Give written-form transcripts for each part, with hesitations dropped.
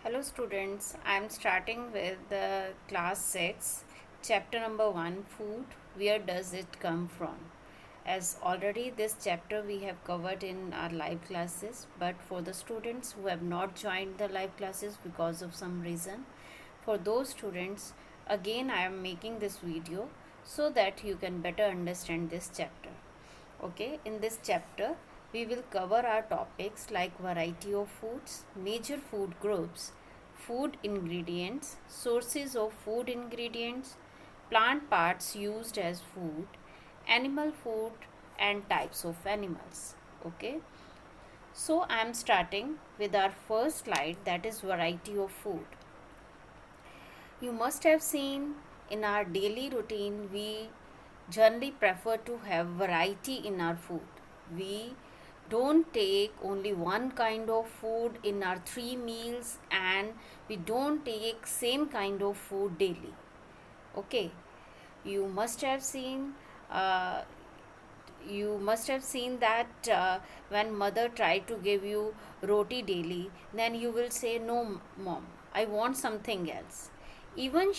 Hello students, I am starting with the class 6, chapter number 1, food, where does it come from? As already this chapter we have covered in our live classes, but for the students who have not joined the live classes because of some reason, for those students again I am making this video so that you can better understand this chapter. Okay, in this chapter we will cover our topics like variety of foods, major food groups, food ingredients, sources of food ingredients, plant parts used as food, animal food, and types of animals. Okay, so I am starting with our first slide, that is variety of food. You must have seen in our daily routine we generally prefer to have variety in our food. We don't take only one kind of food in our 3 meals, and we don't take same kind of food daily. Okay, you must have seen uh, that when mother try to give you roti daily, then you will say no mom, I want something else. Even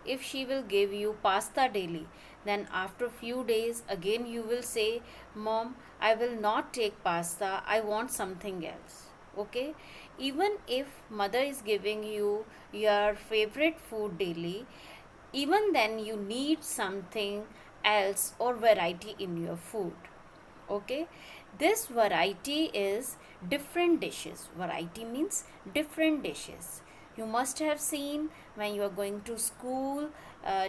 if she will give you pasta daily, then after few days again you will say, mom, I will not take pasta, I want something else. Okay, even if mother is giving you your favorite food daily, even then you need something else or variety in your food. Okay, this variety is different dishes. Variety means different dishes. You must have seen when you are going to school,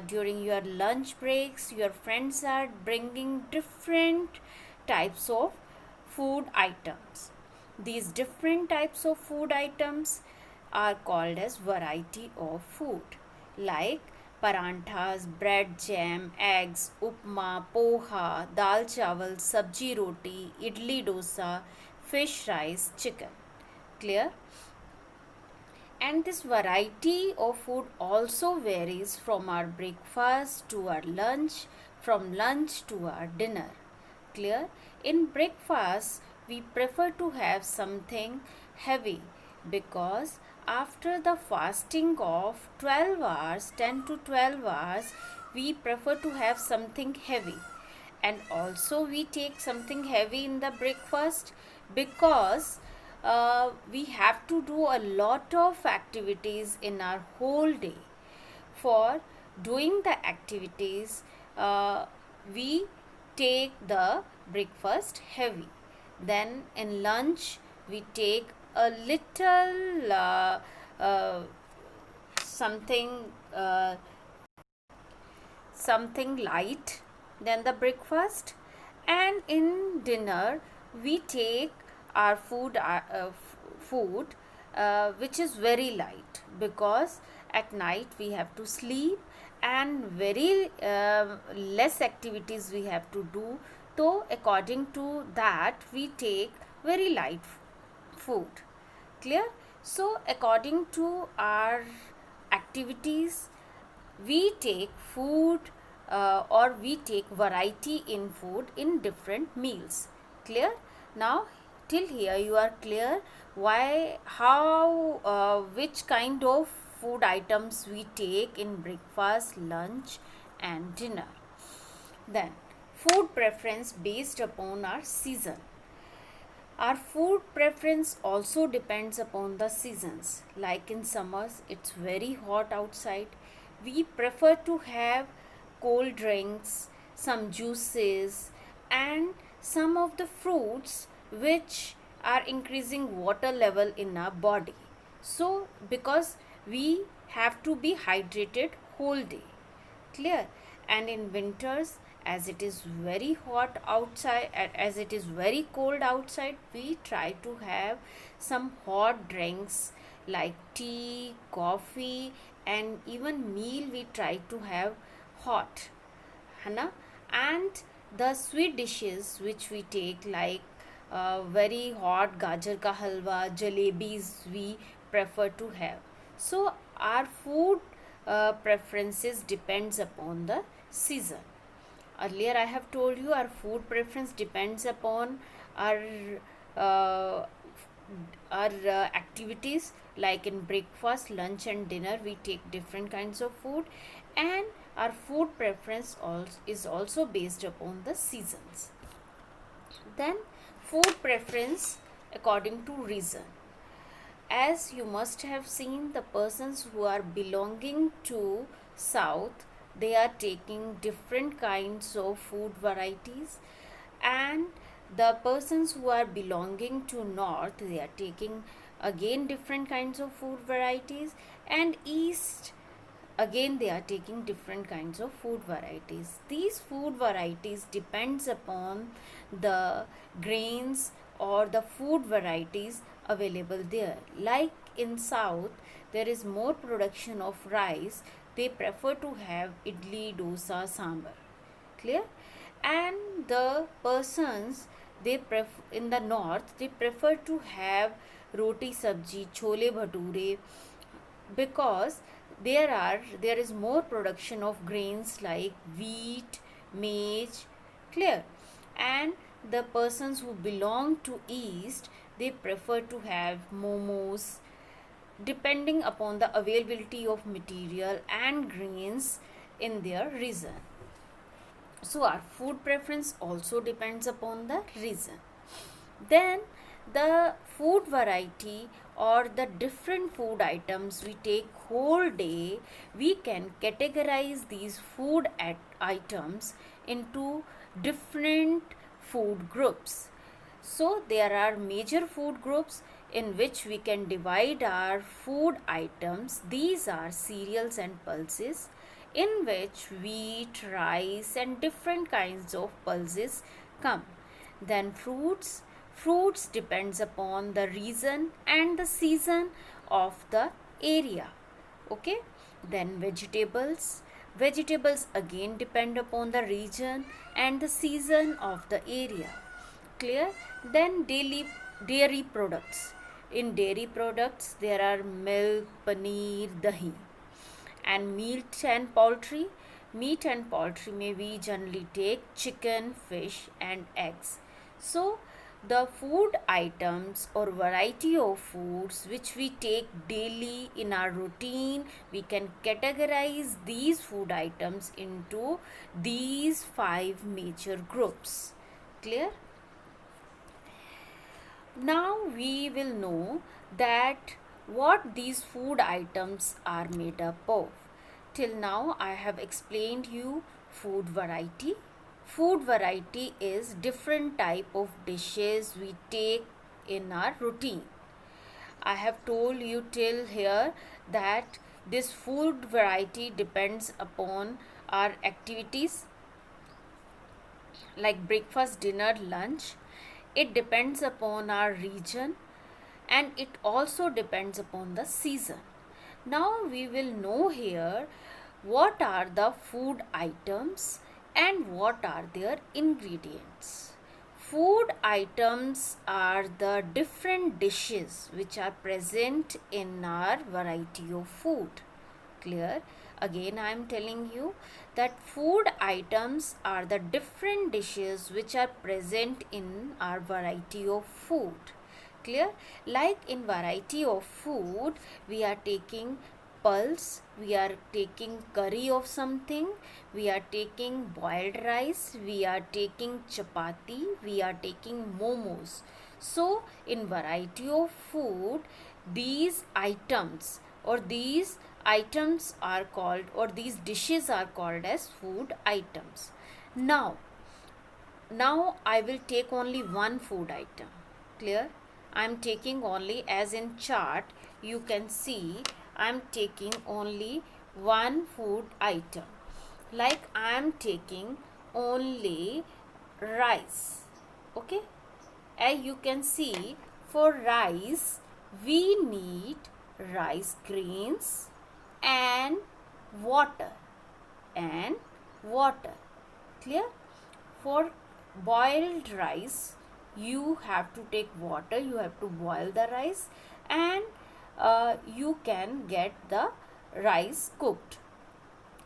during your lunch breaks your friends are bringing different types of food items. These different types of food items are called as variety of food, like paranthas, bread jam, eggs, upma, poha, dal chawal, sabji roti, idli dosa, fish rice, chicken. Clear? And this variety of food also varies from our breakfast to our lunch, from lunch to our dinner. Clear? In breakfast, we prefer to have something heavy because after the fasting of 12 hours, 10 to 12 hours, we prefer to have something heavy. And also we take something heavy in the breakfast because we have to do a lot of activities in our whole day. For doing the activities, we take the breakfast heavy. Then in lunch we take a little something uh, something light than the breakfast, and in dinner we take our food which is very light because at night we have to sleep and very less activities we have to do, so according to that we take very light food. Clear? So according to our activities we take food, or we take variety in food in different meals. Clear? Now till here you are clear why, how, which kind of food items we take in breakfast, lunch and dinner. Then food preference based upon our season. Our food preference also depends upon the seasons. Like in summers, it's very hot outside. We prefer to have cold drinks, some juices, and some of the fruits which are increasing water level in our body. So, because we have to be hydrated whole day. Clear? And in winters, as it is very hot outside, as it is very cold outside, we try to have some hot drinks like tea, coffee, and even meal we try to have hot, है ना? And the sweet dishes which we take like very hot gajar ka halwa, jalebis we prefer to have. So our food preferences depends upon the season. Earlier I have told you our food preference depends upon our uh, activities, like in breakfast, lunch and dinner we take different kinds of food, and our food preference is also based upon the seasons. Then food preference according to reason. As you must have seen, the persons who are belonging to south, they are taking different kinds of food varieties, and the persons who are belonging to north, they are taking again different kinds of food varieties, and east again they are taking different kinds of food varieties. These food varieties depends upon the grains or the food varieties available there. Like in south, there is more production of rice, they prefer to have idli, dosa, sambar. Clear? And the persons, they in the north, they prefer to have roti sabji, chole bhature, because there is more production of grains like wheat, maize. Clear? And the persons who belong to east, they prefer to have momos, depending upon the availability of material and grains in their region. So our food preference also depends upon the region. Then the food variety or the different food items we take whole day, we can categorize these food items into different food groups. So there are major food groups in which we can divide our food items. These are cereals and pulses, in which wheat, rice and different kinds of pulses come. Then fruits. Fruits depends upon the region and the season of the area. Okay. Then vegetables. Vegetables again depend upon the region and the season of the area. Clear? Then dairy products. In dairy products there are milk, paneer, dahi. And meat and poultry may we generally take chicken, fish and eggs. So the food items or variety of foods which we take daily in our routine, we can categorize these food items into these 5 major groups. Clear? Now we will know that what these food items are made up of. Till now I have explained you food variety. Food variety is different type of dishes we take in our routine. I have told you till here that this food variety depends upon our activities like breakfast, dinner, lunch. It depends upon our region and it also depends upon the season. Now we will know here what are the food items and what are their ingredients. Food items are the different dishes which are present in our variety of food. Clear? Again I am telling you that food items are the different dishes which are present in our variety of food. Clear? Like in variety of food, we are taking pulse, we are taking curry of something, we are taking boiled rice, we are taking chapati, we are taking momos. So in variety of food, these items are called, or these dishes are called as food items. Now I will take only one food item. Clear? I am taking only, as in chart you can see, I am taking only one food item. Like I am taking only rice. Okay? As you can see, for rice we need rice grains and water and water. Clear? For boiled rice, you have to take water, you have to boil the rice, and you can get the rice cooked.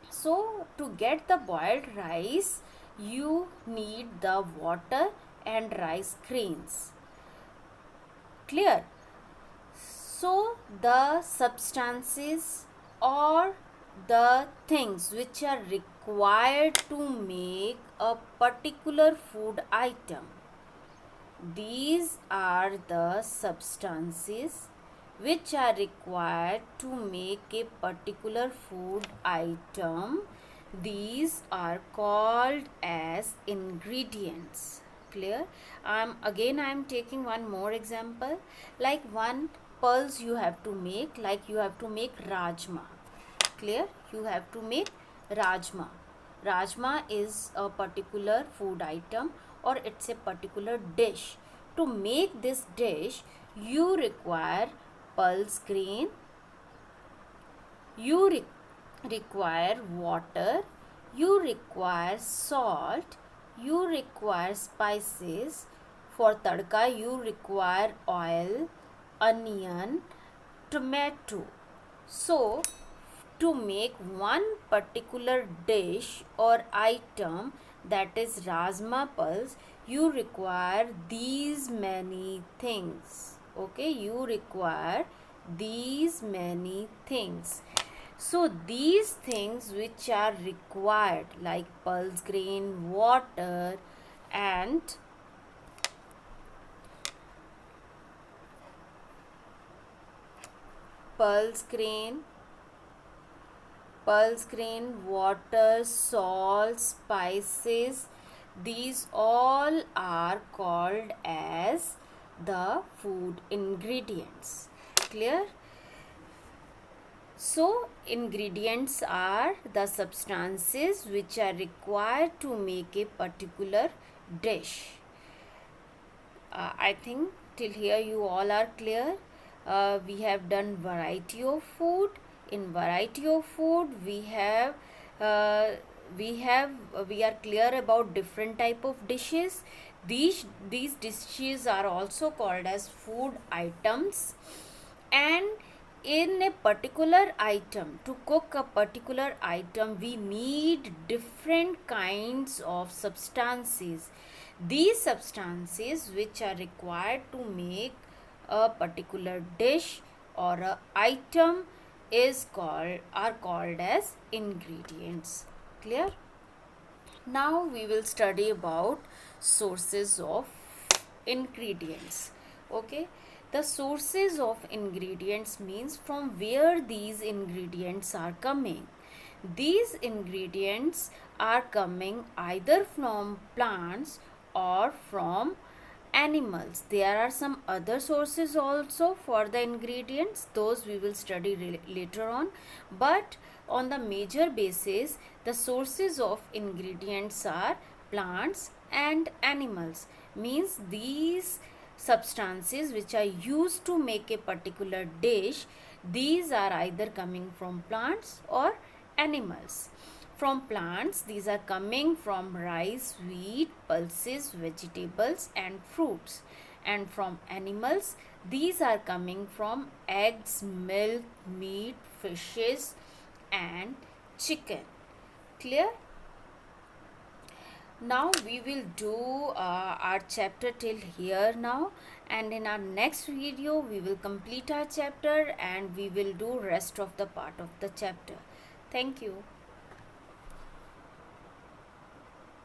So to get the boiled rice, you need the water and rice grains. Clear? So the substances or the things which are required to make a particular food item, these are the substances which are required to make a particular food item. These are called as ingredients. Clear? I am taking one more example. Like one pulse you have to make, like you have to make rajma. Clear? You have to make rajma. Rajma is a particular food item or it's a particular dish. To make this dish, you require pulse grain, you require water, you require salt, you require spices. For tadka, you require oil, onion, tomato. So, to make one particular dish or item, that is rajma pulse, you require these many things. Okay, you require these many things. So these things which are required, like pulse grain, water, and pulse grain, water, salt, spices, these all are called as the food ingredients. Clear? So, ingredients are the substances which are required to make a particular dish. I think till here you all are clear. We have done variety of food. In variety of food, we are clear about different type of dishes. These dishes are also called as food items, and in a particular item, to cook a particular item, we need different kinds of substances. These substances which are required to make a particular dish or a item are called as ingredients. Clear? Now we will study about sources of ingredients. Okay, the sources of ingredients means from where these ingredients are coming. These ingredients are coming either from plants or from animals. There are some other sources also for the ingredients, those we will study later on, but on the major basis the sources of ingredients are plants and animals. Means these substances which are used to make a particular dish, these are either coming from plants or animals. From plants, these are coming from rice, wheat, pulses, vegetables and fruits. And from animals, these are coming from eggs, milk, meat, fishes and chicken. Clear? Now we will do our chapter till here now, and in our next video we will complete our chapter and we will do rest of the part of the chapter. Thank you.